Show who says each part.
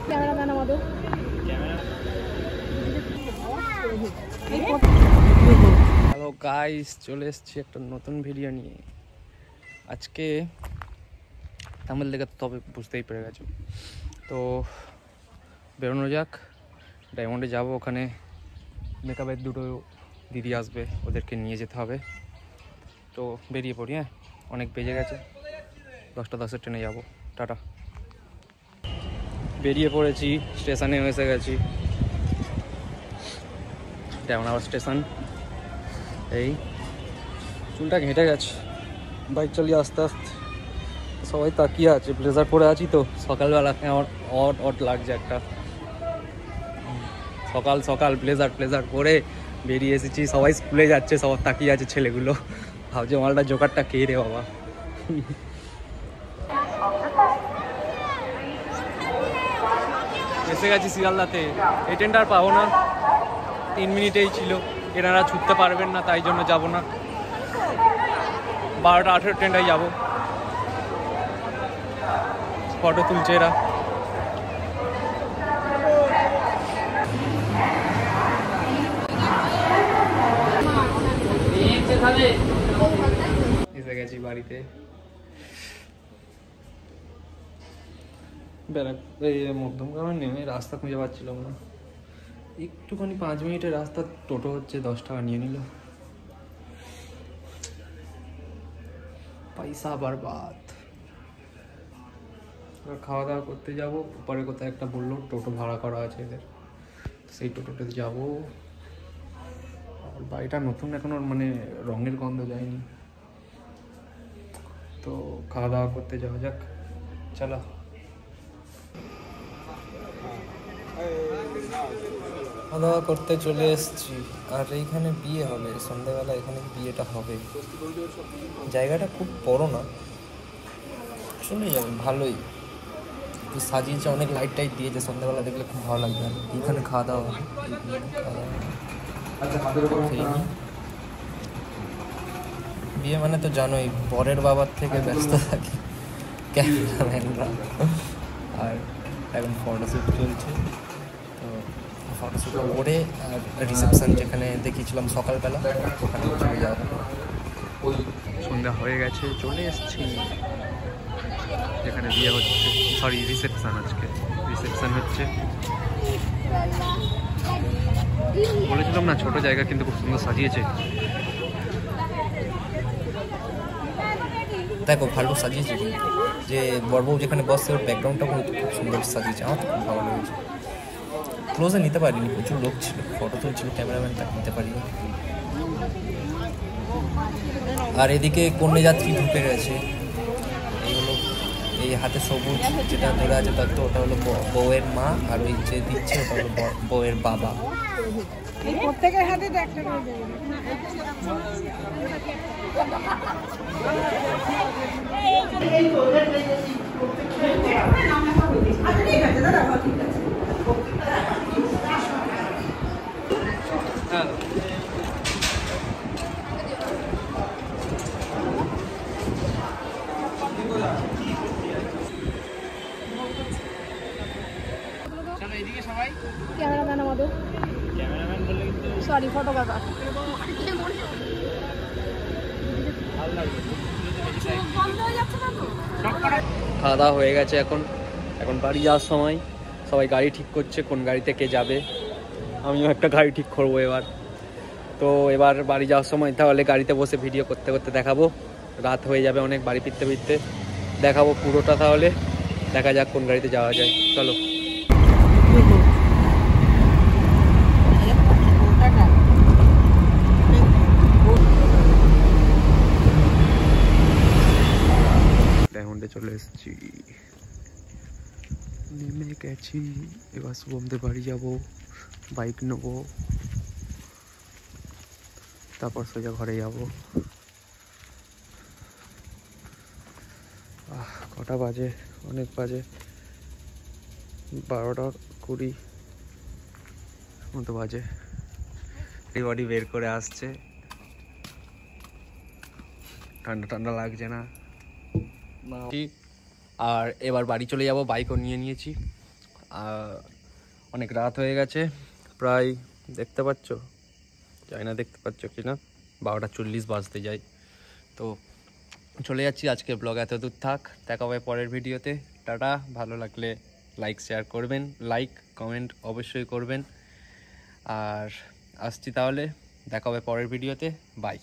Speaker 1: Cameraman আমাদের
Speaker 2: hello guys, চলে এসেছি একটা নতুন ভিডিও নিয়ে। আজকে থাম্বনেল দেখে তবে বুঝতেই পেরে গেছো। তো বেরোনো যাক, ডায়মন্ডে যাব। ওখানে মেকআপের দুটো দিদি আসবে, ওদেরকে নিয়ে যেতে হবে। তো বেরিয়ে পড়ি। হ্যাঁ, অনেক বেজে গেছে, 10টা 10-এর ট্রেনে যাব। টাটা। বেরিয়ে পড়েছি, স্টেশনে এসে গেছি। Diamond station. এই চুলটা ঘেঁটে গেছে, বাইক চালিয়ে আস্তে আস্তে। সবাই তাকিয়ে আছে, ব্লেজার পরে আছি তো সকালবেলা আমার অড লাগছে একটা। সকাল সকাল ব্লেজার পরে বেরিয়ে এসেছি, সবাই স্কুলে যাচ্ছে, সবার তাকিয়ে আছে ছেলেগুলো। ভাবছে মালটা জোকারটা কে রে বাবা। এসে গেছি শিয়ালদাতে। এই ট্রেনটা আর পাবো না, 3 মিনিটেই ছিল। এনারা ছুটতে পারবেন না, তাই জন্য যাব না। 12টা 18 ট্রেনটাই যাবো। ফটো তুলছে এরা। এসে গেছি বাড়িতে। এই মধ্যমগ্রামে নেমে রাস্তা খুঁজে পাচ্ছিলাম না। একটুখানি 5 মিনিটের রাস্তা, টোটো হচ্ছে 10 টাকা নিয়ে নিল। পয়সা বরবাদ। এবার খাওয়া দাওয়া করতে যাবো। পরে কোথায় একটা বললো টোটো ভাড়া করা আছে এদের, সেই টোটোতে যাবো। আর বাড়িটা নতুন, এখনো মানে রঙের গন্ধ যায়নি। তো খাওয়া দাওয়া করতে যাওয়া যাক, চলো। খাওয়া দাওয়া করতে চলে এসেছি। আর এইখানে বিয়ে হবে সন্ধ্যাবেলা, এখানে বিয়েটা হবে। জায়গাটা খুব বড় না, চলে যাবে ভালোই। সাজিয়েছে, অনেক লাইট টাইট দিয়েছে, সন্ধ্যাবেলা দেখলে খুব ভালো লাগবে। এখানে খাওয়া দাওয়া হবে। বিয়ে মানে তো জানোই, বরের বাবার থেকে ব্যস্ত থাকে ক্যামেরাম্যানরা। আর এখন ফটোশ্যুট চলছে, তো ফটোশ্যুট করে আর রিসেপশন যেখানে দেখিয়েছিলাম সকালবেলা, ওখানে চলে যাওয়া। সন্ধ্যা হয়ে গেছে, চলে এসেছি যেখানে বিয়ে হচ্ছে। Sorry, reception. আজকে রিসেপশন হচ্ছে। বলেছিলাম না ছোট জায়গা, কিন্তু খুব সুন্দর সাজিয়েছে। দেখো ভালো সাজিয়েছে, যে বড়বউ যেখানে বসছে ওর ব্যাকগ্রাউন্ডটা খুব সুন্দর সাজিয়েছে। আমার তো খুব ভালো লেগেছে। ক্লোজে নিতে পারিনি, প্রচুর লোক ছিল, ফটো তুলছিল ক্যামেরাম্যানটা, নিতে পারিনি। আর এদিকে কন্যাযাত্রী ঢুকে গেছে। এই হলো, এই হাতে সবুজ যেটা ধরে আছে তার, তো ওটা হলো বউয়ের মা, আর ওই যে দিচ্ছে ওটা হলো বউয়ের বাবা।
Speaker 1: প্রত্যেকের হাতে তো একটা করে দেবে। ক্যামেরাম্যান আমাদের, ক্যামেরাম্যান বললে কিন্তু সরি, ফটোগ্রাফার।
Speaker 2: খাওয়া দাওয়া হয়ে গেছে, এখন বাড়ি যাওয়ার সময়। সবাই গাড়ি ঠিক করছে, কোন গাড়িতে কে যাবে। আমিও একটা গাড়ি ঠিক করবো এবার। তো এবার বাড়ি যাওয়ার সময় তাহলে গাড়িতে বসে ভিডিও করতে করতে দেখাবো। রাত হয়ে যাবে অনেক, বাড়ি ফিরতে ফিরতে দেখাবো পুরোটা। তাহলে দেখা যাক কোন গাড়িতে যাওয়া যায়, চলো। ডায়মন্ডে চলে এসেছি, নেমে গেছি। এবার শুভমদের বাড়ি যাব, বাইক নেবো, তারপর সোজা ঘরে যাব। কটা বাজে? অনেক বাজে, 12টা 20 মতো বাজে। বডি বের করে আসছে, ঠান্ডা ঠান্ডা লাগছে না? আর এবার বাড়ি চলে যাব, বাইকও নিয়ে নিয়েছি। অনেক রাত হয়ে গেছে, প্রায় দেখতে পাচ্ছ, জানি না দেখতে পাচ্ছ কি না, 12:40 বাজতে যায়। তো চলে যাচ্ছি, আজকে ব্লগ এত দূর থাক, দেখা হবে পরের ভিডিওতে। টাটা। ভালো লাগলে লাইক শেয়ার করবেন, লাইক কমেন্ট অবশ্যই করবেন। আর আসছি তাহলে, দেখা হবে পরের ভিডিওতে, বাই।